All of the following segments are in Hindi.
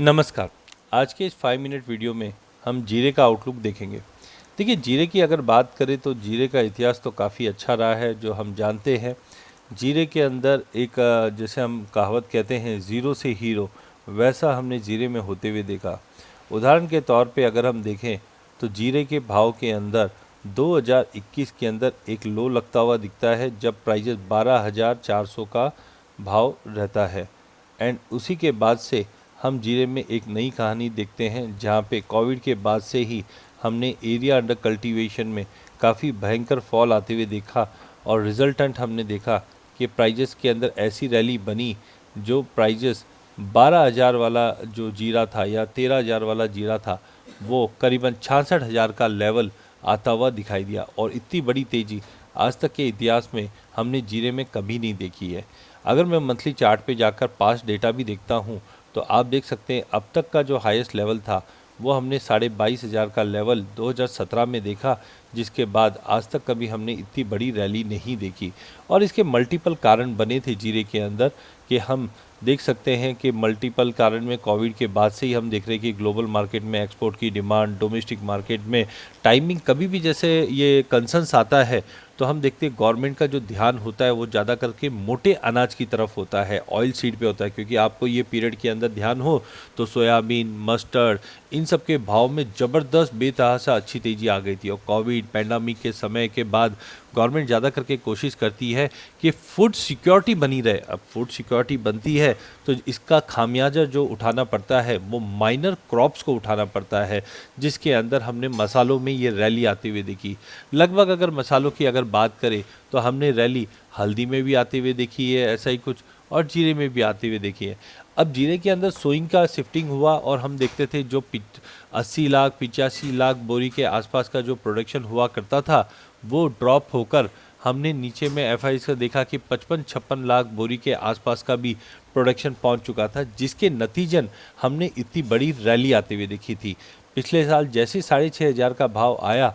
नमस्कार। आज के इस 5 मिनट वीडियो में हम जीरे का आउटलुक देखेंगे। देखिए, जीरे की अगर बात करें तो जीरे का इतिहास तो काफ़ी अच्छा रहा है जो हम जानते हैं। जीरे के अंदर एक जैसे हम कहावत कहते हैं ज़ीरो से हीरो, वैसा हमने जीरे में होते हुए देखा। उदाहरण के तौर पे अगर हम देखें तो जीरे के भाव के अंदर 2021 के अंदर एक लो लगता हुआ दिखता है जब प्राइजेस 12,400 का भाव रहता है। एंड उसी के बाद से हम जीरे में एक नई कहानी देखते हैं जहाँ पे कोविड के बाद से ही हमने एरिया अंडर कल्टीवेशन में काफ़ी भयंकर फॉल आते हुए देखा और रिजल्टेंट हमने देखा कि प्राइजेस के अंदर ऐसी रैली बनी जो प्राइजेस 12,000 वाला जो जीरा था या 13,000 वाला जीरा था वो करीबन 66,000 का लेवल आता हुआ दिखाई दिया। और इतनी बड़ी तेज़ी आज तक के इतिहास में हमने जीरे में कभी नहीं देखी है। अगर मैं मंथली चार्ट पे जाकर पास्ट डेटा भी देखता हूँ तो आप देख सकते हैं अब तक का जो हाईएस्ट लेवल था वो हमने 22,500 का लेवल 2017 में देखा, जिसके बाद आज तक कभी हमने इतनी बड़ी रैली नहीं देखी। और इसके मल्टीपल कारण बने थे जीरे के अंदर कि हम देख सकते हैं कि मल्टीपल कारण में कोविड के बाद से ही हम देख रहे हैं कि ग्लोबल मार्केट में एक्सपोर्ट की डिमांड, डोमेस्टिक मार्केट में टाइमिंग कभी भी जैसे ये कंसर्न्स आता है तो हम देखते हैं गवर्नमेंट का जो ध्यान होता है वो ज़्यादा करके मोटे अनाज की तरफ होता है, ऑयल सीड पे होता है। क्योंकि आपको ये पीरियड के अंदर ध्यान हो तो सोयाबीन, मस्टर्ड, इन सब के भाव में ज़बरदस्त बेतहाशा अच्छी तेज़ी आ गई थी। और कोविड पैंडमिक के समय के बाद गवर्नमेंट ज़्यादा करके कोशिश करती है कि फूड सिक्योरिटी बनी रहे। अब फूड सिक्योरिटी बनती है तो इसका खामियाजा जो उठाना पड़ता है वो माइनर क्रॉप्स को उठाना पड़ता है, जिसके अंदर हमने मसालों में ये रैली आते हुए देखी। लगभग अगर मसालों की अगर बात करें तो हमने रैली हल्दी में भी आते हुए देखी है ऐसा ही कुछ, और जीरे में भी आते हुए देखी है। अब जीरे के अंदर सोइंग का शिफ्टिंग हुआ और हम देखते थे जो 80 लाख 85 लाख बोरी के आसपास का जो प्रोडक्शन हुआ करता था वो ड्रॉप होकर हमने नीचे में एफआई का देखा कि 55-56 लाख बोरी के आसपास का भी प्रोडक्शन पहुंच चुका था, जिसके नतीजन हमने इतनी बड़ी रैली आते हुए देखी थी। पिछले साल जैसे 6,500 का भाव आया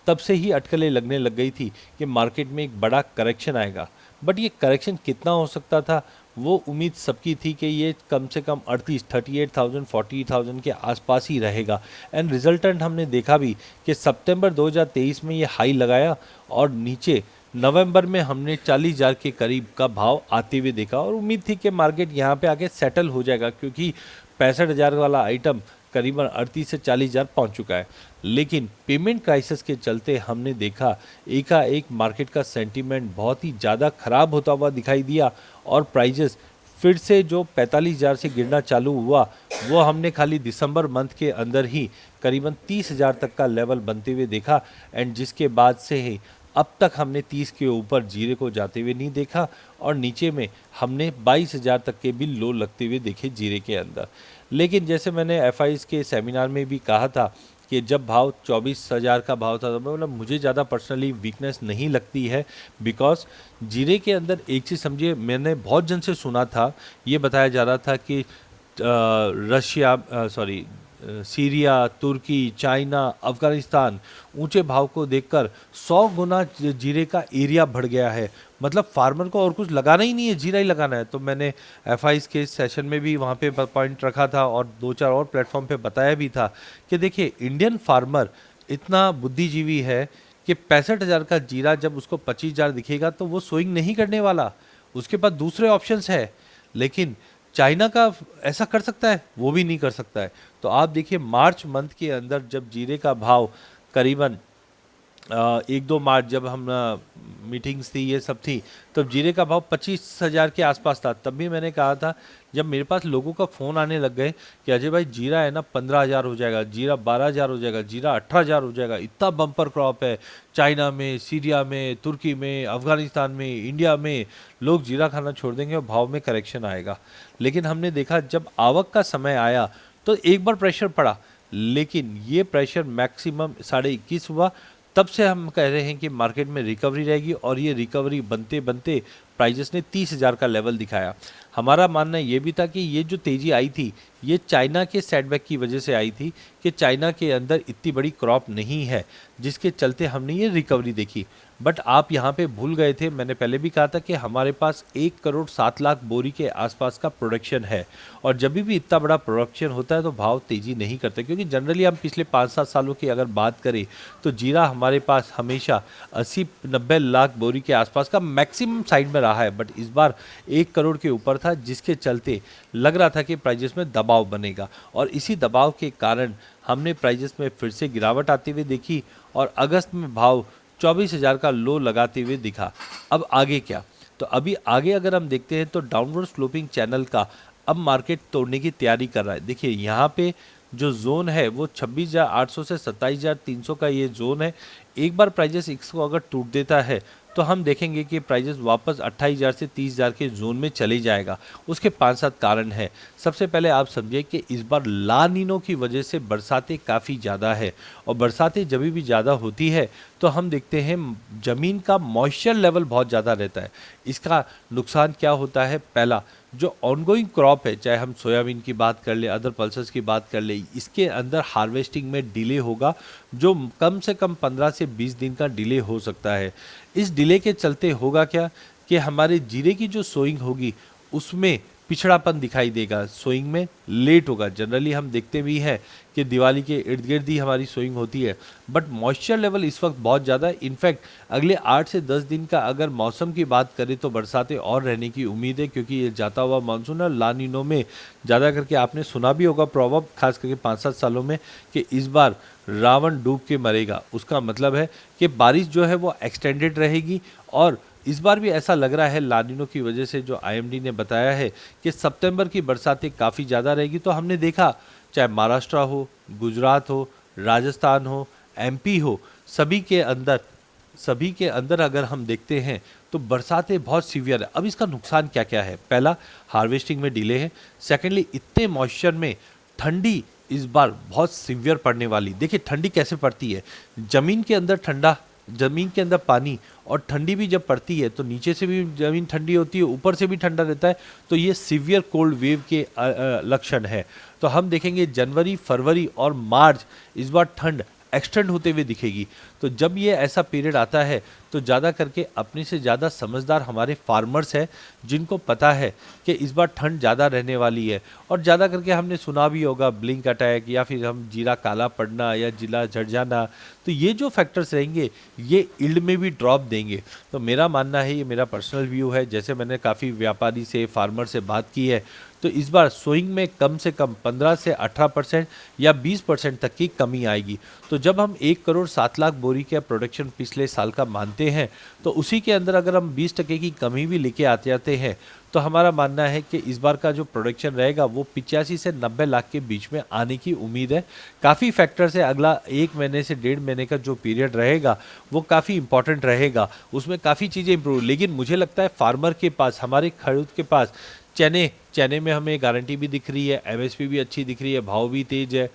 तब से ही अटकलें लगने लग गई थी कि मार्केट में एक बड़ा करेक्शन आएगा। बट ये करेक्शन कितना हो सकता था, वो उम्मीद सबकी थी कि ये कम से कम 38,000 40,000 के आसपास ही रहेगा। एंड रिजल्टेंट हमने देखा भी कि सितंबर 2023 में ये हाई लगाया और नीचे नवंबर में हमने 40,000 के करीब का भाव आते हुए देखा। और उम्मीद थी कि मार्केट यहाँ पे आके सेटल हो जाएगा क्योंकि 65,000 वाला आइटम करीबन 38 से 40,000 पहुँच चुका है। लेकिन पेमेंट क्राइसिस के चलते हमने देखा एकाएक मार्केट का सेंटीमेंट बहुत ही ज़्यादा ख़राब होता हुआ दिखाई दिया और प्राइजेस फिर से जो 45,000 से गिरना चालू हुआ वो हमने खाली दिसंबर मंथ के अंदर ही करीबन 30,000 तक का लेवल बनते हुए देखा। एंड जिसके बाद से ही अब तक हमने 30 के ऊपर जीरे को जाते हुए नहीं देखा और नीचे में हमने 22,000 तक के भी लो लगते हुए देखे जीरे के अंदर। लेकिन जैसे मैंने एफआईज के सेमिनार में भी कहा था कि जब भाव 24,000 का भाव था तो मैं बोला मुझे ज़्यादा पर्सनली वीकनेस नहीं लगती है। बिकॉज जीरे के अंदर एक चीज़ समझिए, मैंने बहुत जन से सुना था, ये बताया जा रहा था कि सीरिया, तुर्की, चाइना, अफ़गानिस्तान ऊंचे भाव को देखकर 100 गुना जीरे का एरिया बढ़ गया है। मतलब फार्मर को और कुछ लगाना ही नहीं है, जीरा ही लगाना है। तो मैंने एफआईज के सेशन में भी वहाँ पे पॉइंट रखा था और 2-4 और प्लेटफॉर्म पे बताया भी था कि देखिए इंडियन फार्मर इतना बुद्धिजीवी है कि 65,000 का जीरा जब उसको 25,000 दिखेगा तो वो सोइंग नहीं करने वाला, उसके पास दूसरे ऑप्शंस है। लेकिन चाइना का ऐसा कर सकता है, वो भी नहीं कर सकता है। तो आप देखिए मार्च मंथ के अंदर जब जीरे का भाव करीबन 1-2 मार्च जब हम मीटिंग्स थी ये सब थी तब जीरे का भाव 25,000 के आसपास था। तब भी मैंने कहा था, जब मेरे पास लोगों का फ़ोन आने लग गए कि अजय भाई जीरा है ना 15,000 हो जाएगा, जीरा 12,000 हो जाएगा, जीरा 18,000 हो जाएगा, इतना बम्पर क्रॉप है चाइना में, सीरिया में, तुर्की में, अफ़गानिस्तान में, इंडिया में, लोग जीरा खाना छोड़ देंगे और भाव में करेक्शन आएगा। लेकिन हमने देखा जब आवक का समय आया तो एक बार प्रेशर पड़ा, लेकिन ये प्रेशर मैक्सिमम 21.5 हुआ। तब से हम कह रहे हैं कि मार्केट में रिकवरी रहेगी और ये रिकवरी बनते बनते प्राइजेस ने 30,000 का लेवल दिखाया। हमारा मानना ये भी था कि ये जो तेज़ी आई थी ये चाइना के सेटबैक की वजह से आई थी कि चाइना के अंदर इतनी बड़ी क्रॉप नहीं है, जिसके चलते हमने ये रिकवरी देखी। बट आप यहाँ पे भूल गए थे, मैंने पहले भी कहा था कि हमारे पास 1,07,00,000 बोरी के आसपास का प्रोडक्शन है, और जब भी इतना बड़ा प्रोडक्शन होता है तो भाव तेजी नहीं करते, क्योंकि जनरली हम पिछले 5-7 सालों की अगर बात करें तो जीरा हमारे पास हमेशा 80-90 लाख बोरी के आसपास का मैक्सिमम साइड में रहा है। बट इस बार 1 करोड़ के ऊपर था, जिसके चलते लग रहा था कि प्राइजेस में दबाव बनेगा, और इसी दबाव के कारण हमने प्राइजेस में फिर से गिरावट आती हुई देखी, और अगस्त में भाव 24,000 का लो लगाते हुए दिखा। अब आगे क्या? तो अभी आगे अगर हम देखते हैं तो डाउनवर्ड स्लोपिंग चैनल का अब मार्केट तोड़ने की तैयारी कर रहा है। देखिए यहाँ पे जो जोन है वो 26,800 से 27,300 का ये जोन है। एक बार प्राइजेस इसको अगर टूट देता है तो हम देखेंगे कि प्राइजेस वापस 28,000 से 30,000 के जोन में चले जाएगा। उसके 5-7 कारण हैं। सबसे पहले आप समझिए कि इस बार ला नीनो की वजह से बरसातें काफ़ी ज़्यादा है, और बरसातें जब भी ज़्यादा होती है तो हम देखते हैं ज़मीन का मॉइस्चर लेवल बहुत ज़्यादा रहता है। इसका नुकसान क्या होता है? पहला, जो ऑनगोइंग क्रॉप है, चाहे हम सोयाबीन की बात कर ले, अदर पल्सेस की बात कर ले, इसके अंदर हार्वेस्टिंग में डिले होगा, जो कम से कम 15 से 20 दिन का डिले हो सकता है। इस डिले के चलते होगा क्या कि हमारे जीरे की जो सोइंग होगी उसमें पिछड़ापन दिखाई देगा, सोइंग में लेट होगा। जनरली हम देखते भी हैं कि दिवाली के इर्द गिर्द ही हमारी सोइंग होती है, बट मॉइस्चर लेवल इस वक्त बहुत ज़्यादा है। इनफैक्ट अगले 8 से 10 दिन का अगर मौसम की बात करें तो बरसातें और रहने की उम्मीद है, क्योंकि ये जाता हुआ मानसून और ला नीनो में ज़्यादा करके आपने सुना भी होगा प्रॉब्लम, खास करके 5-7 सालों में, कि इस बार रावण डूब के मरेगा। उसका मतलब है कि बारिश जो है वो एक्सटेंडेड रहेगी, और इस बार भी ऐसा लग रहा है ला नीनो की वजह से, जो आईएमडी ने बताया है कि सितंबर की बरसातें काफ़ी ज़्यादा रहेगी। तो हमने देखा, चाहे महाराष्ट्र हो, गुजरात हो, राजस्थान हो, एमपी हो, सभी के अंदर अगर हम देखते हैं तो बरसातें बहुत सीवियर है। अब इसका नुकसान क्या क्या है? पहला, हार्वेस्टिंग में डिले है। सेकेंडली, इतने मॉइस्चर में ठंडी इस बार बहुत सीवियर पड़ने वाली। देखिए ठंडी कैसे पड़ती है, जमीन के अंदर ठंडा, जमीन के अंदर पानी, और ठंडी भी जब पड़ती है तो नीचे से भी जमीन ठंडी होती है, ऊपर से भी ठंडा रहता है, तो ये सीवियर कोल्ड वेव के लक्षण है। तो हम देखेंगे जनवरी, फरवरी और मार्च इस बार ठंड एक्सटेंड होते हुए दिखेगी। तो जब ये ऐसा पीरियड आता है तो ज़्यादा करके अपने से ज़्यादा समझदार हमारे फार्मर्स हैं, जिनको पता है कि इस बार ठंड ज़्यादा रहने वाली है। और ज़्यादा करके हमने सुना भी होगा ब्लिंक अटैक, या फिर हम जीरा काला पड़ना या जीरा झड़ जाना, तो ये जो फैक्टर्स रहेंगे ये इल्ड में भी ड्रॉप देंगे। तो मेरा मानना है, ये मेरा पर्सनल व्यू है, जैसे मैंने काफ़ी व्यापारी से, फार्मर से बात की है, तो इस बार सोइंग में कम से कम 15 से 18% या 20% तक की कमी आएगी। तो जब हम 1,07,00,000 बोरी का प्रोडक्शन पिछले साल का मानते हैं, तो उसी के अंदर अगर हम 20% की कमी भी लेके आते जाते हैं, तो हमारा मानना है कि इस बार का जो प्रोडक्शन रहेगा वो 85 से 90 लाख के बीच में आने की उम्मीद है। काफ़ी फैक्टर्स है, अगला 1 महीने से 1.5 महीने का जो पीरियड रहेगा वो काफ़ी इंपॉर्टेंट रहेगा, उसमें काफ़ी चीज़ें इंप्रूव। लेकिन मुझे लगता है फार्मर के पास, हमारे खरीद के पास चने में हमें गारंटी भी दिख रही है, एमएसपी भी अच्छी दिख रही है, भाव भी तेज है।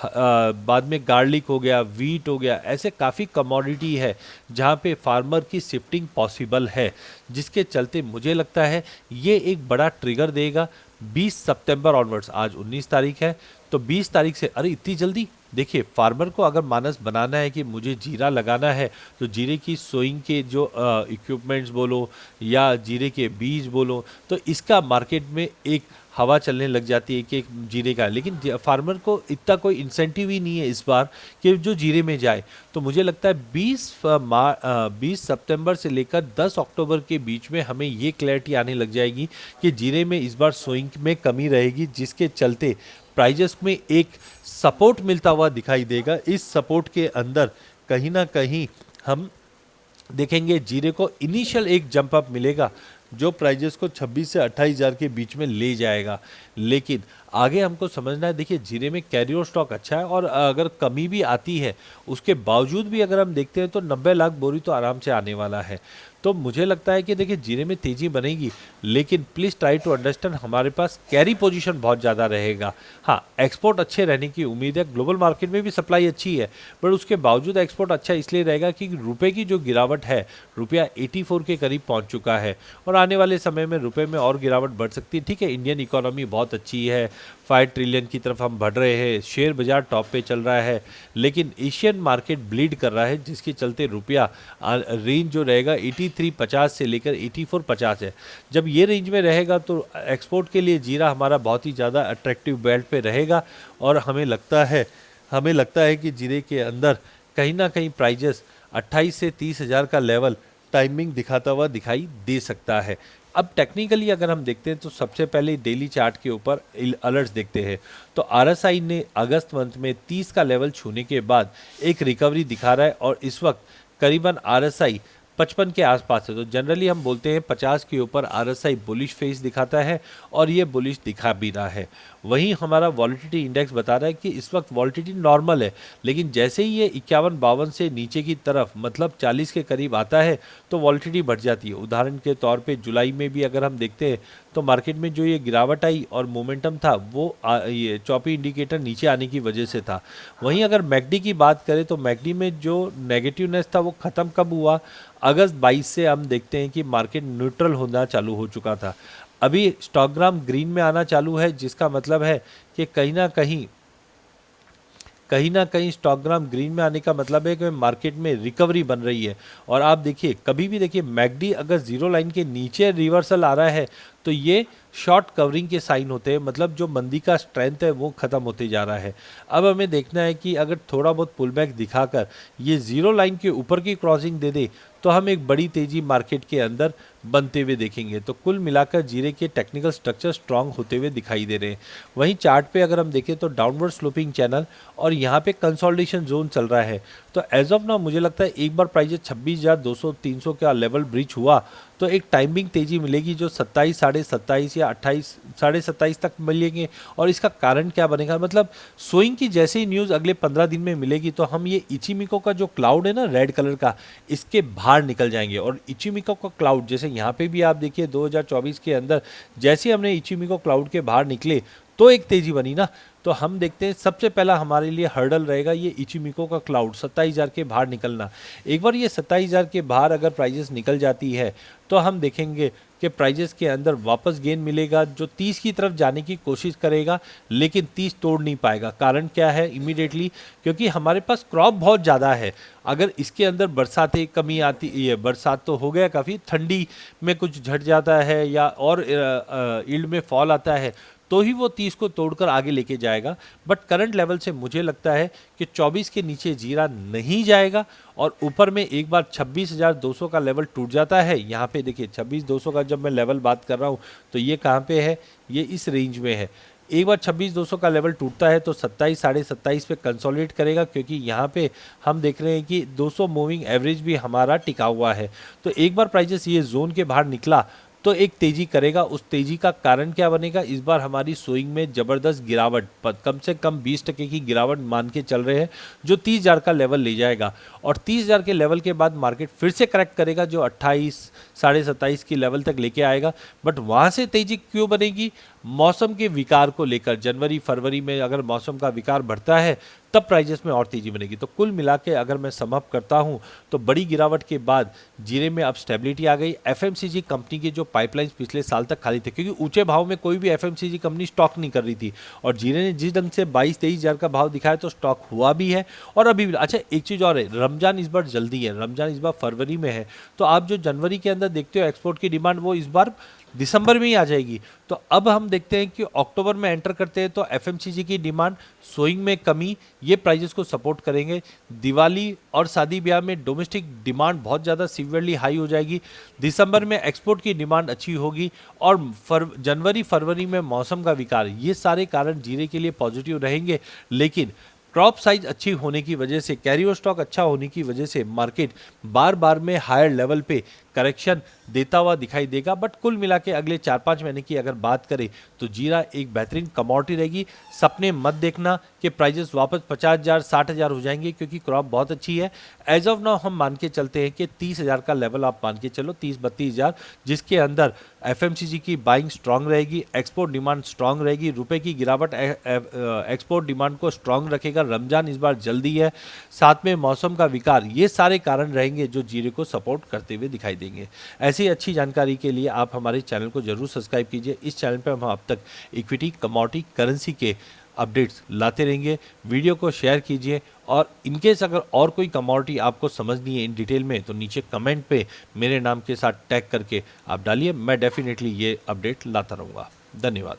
बाद में गार्लिक हो गया, वीट हो गया, ऐसे काफ़ी कमोडिटी है जहाँ पे फार्मर की शिफ्टिंग पॉसिबल है, जिसके चलते मुझे लगता है ये एक बड़ा ट्रिगर देगा 20 सितंबर ऑनवर्ड्स। आज 19 तारीख है, तो 20 तारीख से, अरे इतनी जल्दी? देखिए फार्मर को अगर मानस बनाना है कि मुझे जीरा लगाना है, तो जीरे की सोइंग के जो इक्विपमेंट्स बोलो या जीरे के बीज बोलो, तो इसका मार्केट में एक हवा चलने लग जाती है कि एक जीरे का। लेकिन फार्मर को इतना कोई इंसेंटिव ही नहीं है इस बार कि जो जीरे में जाए। तो मुझे लगता है 20 सितंबर से लेकर 10 अक्टूबर के बीच में हमें ये क्लैरिटी आने लग जाएगी कि जीरे में इस बार सोइंग में कमी रहेगी, जिसके चलते प्राइजेस में एक सपोर्ट मिलता हुआ दिखाई देगा। इस सपोर्ट के अंदर कहीं ना कहीं हम देखेंगे जीरे को इनिशियल एक जंप अप मिलेगा, जो प्राइजेस को 26 से 28,000 के बीच में ले जाएगा। लेकिन आगे हमको समझना है, देखिए जीरे में कैरियर स्टॉक अच्छा है, और अगर कमी भी आती है उसके बावजूद भी अगर हम देखते हैं तो 90 लाख बोरी तो आराम से आने वाला है। तो मुझे लगता है कि देखिए जीरे में तेज़ी बनेगी, लेकिन प्लीज़ ट्राई टू अंडरस्टैंड हमारे पास कैरी पोजीशन बहुत ज़्यादा रहेगा। हाँ, एक्सपोर्ट अच्छे रहने की उम्मीद है, ग्लोबल मार्केट में भी सप्लाई अच्छी है, पर उसके बावजूद एक्सपोर्ट अच्छा इसलिए रहेगा कि रुपए की जो गिरावट है, रुपया 84 के करीब पहुंच चुका है, और आने वाले समय में रुपए में और गिरावट बढ़ सकती है। ठीक है, इंडियन इकोनॉमी बहुत अच्छी है, 5 ट्रिलियन की तरफ हम बढ़ रहे हैं, शेयर बाजार टॉप पे चल रहा है, लेकिन एशियन मार्केट ब्लीड कर रहा है, जिसके चलते रुपया रेंज जो रहेगा 83.50 से लेकर 84.50 है। जब ये रेंज में रहेगा तो एक्सपोर्ट के लिए जीरा हमारा बहुत ही ज़्यादा अट्रैक्टिव बेल्ट पे रहेगा। और हमें लगता है कि जीरे के अंदर कहीं ना कहीं प्राइजेस 28 से 30 हज़ार का लेवल टाइमिंग दिखाता हुआ दिखाई दे सकता है। अब टेक्निकली अगर हम देखते हैं तो सबसे पहले डेली चार्ट के ऊपर अलर्ट्स देखते हैं, तो आरएसआई ने अगस्त मंथ में 30 का लेवल छूने के बाद एक रिकवरी दिखा रहा है और इस वक्त करीबन आरएसआई 55 के आसपास है। तो जनरली हम बोलते हैं 50 के ऊपर आरएसआई बुलिश फेस दिखाता है और ये बुलिश दिखा भी रहा है। वहीं हमारा वॉलेटिलिटी इंडेक्स बता रहा है कि इस वक्त वॉलेटिलिटी नॉर्मल है, लेकिन जैसे ही ये 51-52 से नीचे की तरफ मतलब 40 के करीब आता है तो वॉलेटिलिटी बढ़ जाती है। उदाहरण के तौर पे जुलाई में भी अगर हम देखते हैं तो मार्केट में जो ये गिरावट आई और मोमेंटम था वो ये चॉपी इंडिकेटर नीचे आने की वजह से था। वहीं अगर मैकडी की बात करें तो मैकडी में जो नेगेटिवनेस था वो ख़त्म कब हुआ, अगस्त 22 से हम देखते हैं कि मार्केट न्यूट्रल होना चालू हो चुका था। अभी स्टॉकग्राम ग्रीन में आना चालू है, जिसका मतलब है कि कहीं ना कहीं स्टॉकग्राम ग्रीन में आने का मतलब है कि मार्केट में रिकवरी बन रही है। और आप देखिए, कभी भी देखिए मैकडी अगर जीरो लाइन के नीचे रिवर्सल आ रहा है तो ये शॉर्ट कवरिंग के साइन होते हैं, मतलब जो मंदी का स्ट्रेंथ है वो ख़त्म होते जा रहा है। अब हमें देखना है कि अगर थोड़ा बहुत पुलबैक दिखाकर ये जीरो लाइन के ऊपर की क्रॉसिंग दे दे तो हम एक बड़ी तेज़ी मार्केट के अंदर बनते हुए देखेंगे। तो कुल मिलाकर जीरे के टेक्निकल स्ट्रक्चर स्ट्रांग होते हुए दिखाई दे रहे हैं। वहीं चार्ट पे अगर हम देखें तो डाउनवर्ड स्लोपिंग चैनल और यहाँ पे कंसोलिडेशन जोन चल रहा है। तो एज ऑफ नाउ मुझे लगता है एक बार प्राइस 26,200-300 का लेवल ब्रीच हुआ तो एक टाइमिंग तेज़ी मिलेगी जो 27, 27.5 या 28, 27.5 तक मिलेंगे। और इसका कारण क्या बनेगा, मतलब सोइंग की जैसे ही न्यूज़ अगले 15 दिन में मिलेगी तो हम ये इचिमिको का जो क्लाउड है ना रेड कलर का, इसके बाहर निकल जाएंगे। और इचिमिको का क्लाउड जैसे यहाँ पे भी आप देखिए 2024 के अंदर जैसे हमने इचिमिको क्लाउड के बाहर निकले तो एक तेज़ी बनी ना। तो हम देखते हैं सबसे पहला हमारे लिए हर्डल रहेगा ये इचिमिको का क्लाउड 27,000 के बाहर निकलना। एक बार ये 27,000 के बाहर अगर प्राइजेस निकल जाती है तो हम देखेंगे कि प्राइजेस के अंदर वापस गेन मिलेगा, जो 30 की तरफ जाने की कोशिश करेगा लेकिन 30 तोड़ नहीं पाएगा। कारण क्या है, इमीडिएटली क्योंकि हमारे पास क्रॉप बहुत ज़्यादा है। अगर इसके अंदर बरसातें कमी आती है, बरसात तो हो गया काफ़ी, ठंडी में कुछ झट जाता है या और यील्ड में फॉल आता है तो ही वो 30 को तोड़कर आगे लेके जाएगा। बट करंट लेवल से मुझे लगता है कि 24 के नीचे जीरा नहीं जाएगा और ऊपर में एक बार 26,200 का लेवल टूट जाता है। यहाँ पे देखिए 26,200 का जब मैं लेवल बात कर रहा हूँ तो ये कहाँ पे है, ये इस रेंज में है। एक बार 26,200 का लेवल टूटता है तो 27, 27.5 पे कंसोलिडेट करेगा, क्योंकि यहाँ पे हम देख रहे हैं कि 200 मूविंग एवरेज भी हमारा टिका हुआ है। तो एक बार प्राइजेस ये जोन के बाहर निकला तो एक तेजी करेगा। उस तेजी का कारण क्या बनेगा, इस बार हमारी सोइंग में ज़बरदस्त गिरावट, कम से कम 20% की गिरावट मान के चल रहे हैं, जो 30,000 का लेवल ले जाएगा। और 30,000 के लेवल के बाद मार्केट फिर से करेक्ट करेगा जो 28, 27.5 की लेवल तक लेके आएगा। बट वहाँ से तेजी क्यों बनेगी, मौसम के विकार को लेकर। जनवरी फरवरी में अगर मौसम का विकार बढ़ता है तब प्राइजेस में और तेजी बनेगी। तो कुल मिला के अगर मैं सम अप करता हूं तो बड़ी गिरावट के बाद जीरे में अब स्टेबिलिटी आ गई। एफएमसीजी कंपनी के जो पाइपलाइंस पिछले साल तक खाली थे, क्योंकि ऊंचे भाव में कोई भी एफएमसीजी कंपनी स्टॉक नहीं कर रही थी, और जीरे ने जिस ढंग से 22-23 हज़ार का भाव दिखाया तो स्टॉक हुआ भी है और अभी भी। अच्छा, एक चीज़ और है, रमजान इस बार जल्दी है, रमजान इस बार फरवरी में है। तो आप जो जनवरी के अंदर देखते हो एक्सपोर्ट की डिमांड, वो इस बार दिसंबर में ही आ जाएगी। तो अब हम देखते हैं कि अक्टूबर में एंटर करते हैं तो एफएमसीजी की डिमांड, सोइंग में कमी, ये प्राइजेस को सपोर्ट करेंगे। दिवाली और शादी ब्याह में डोमेस्टिक डिमांड बहुत ज़्यादा सीवियरली हाई हो जाएगी। दिसंबर में एक्सपोर्ट की डिमांड अच्छी होगी और जनवरी फरवरी में मौसम का विकार, ये सारे कारण जीरे के लिए पॉजिटिव रहेंगे। लेकिन क्रॉप साइज अच्छी होने की वजह से, कैरियर स्टॉक अच्छा होने की वजह से मार्केट बार बार में हायर लेवल पे करेक्शन देता हुआ दिखाई देगा। बट कुल मिला के अगले 4-5 महीने की अगर बात करें तो जीरा एक बेहतरीन कमोडिटी रहेगी। सपने मत देखना कि प्राइजेस वापस 50,000, 60,000 हो जाएंगे, क्योंकि क्रॉप बहुत अच्छी है। एज ऑफ नाउ हम मान के चलते हैं कि 30,000 का लेवल आप मान के चलो, 30-32,000, जिसके अंदर एफएमसीजी की बाइंग स्ट्रांग रहेगी, एक्सपोर्ट डिमांड स्ट्रांग रहेगी। रुपए की गिरावट एक्सपोर्ट डिमांड को स्ट्रांग रखेगा। रमजान इस बार जल्दी है, साथ में मौसम का विकार, ये सारे कारण रहेंगे जो जीरे को सपोर्ट करते हुए दिखाई देंगे। देंगे। ऐसी अच्छी जानकारी के लिए आप हमारे चैनल को जरूर सब्सक्राइब कीजिए। इस चैनल पर हम अब तक इक्विटी, कमोडिटी, करेंसी के अपडेट्स लाते रहेंगे। वीडियो को शेयर कीजिए और इनकेस अगर और कोई कमोडिटी आपको समझनी है इन डिटेल में तो नीचे कमेंट पे मेरे नाम के साथ टैग करके आप डालिए। मैं डेफिनेटली ये अपडेट लाता रहूँगा। धन्यवाद।